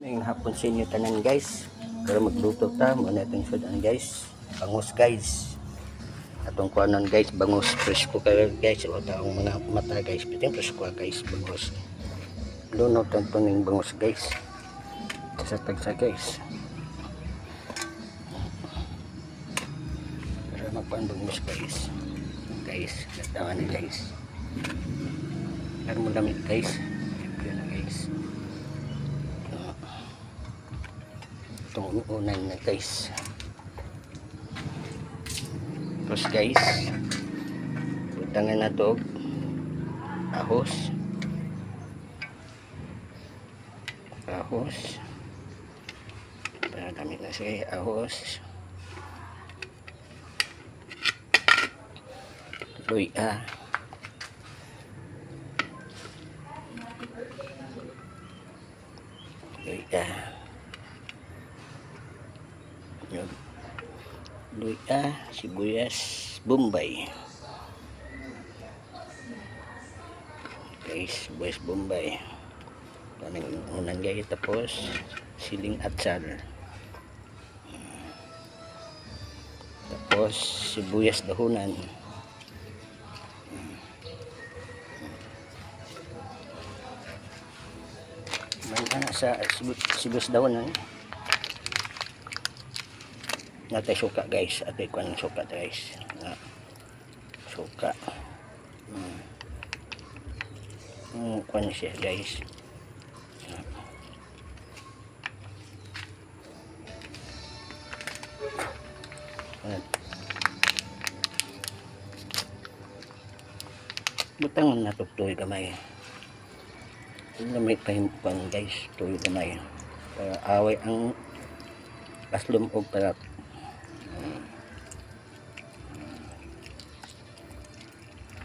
Ngayong hapon sa inyo tanan guys. Pero magluto ta muna itong sudan guys. Bangus guys. Atong kuanon guys, bangus presko kayo guys. O taong mga mata guys. Pitin presko guys, bangus. Luno tong yung bangus guys. Sa tagsa guys. Para magpaan bangus guys. Guys, katawan na guys. Pero mo damit guys. Siyempre na guys. Itong unan na guys. Tapos guys, butangan na to ahos. Para kami na siya ahos. Luya. Luya, sibuyas, bombay. Guys, sibuyas bombay. Tanang unan guys, tapos siling atsal. Tapos sibuyas dahunan. Mana sa sibuyas dahunan. Natay suka guys, atay kuan suka guys. Suka. Kuan siya guys. Butang na tutoy gamay. Gamay pa yung kuan guys, tutoy gamay. Para away ang aslum og parat.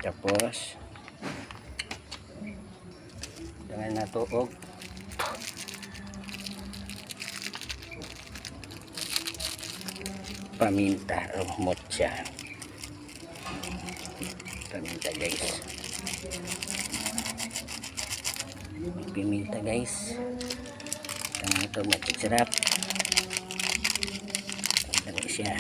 Tapos dengan natuog paminta o motsa. Paminta guys. Paminta guys. Tangan ito masarap. Tangan siya.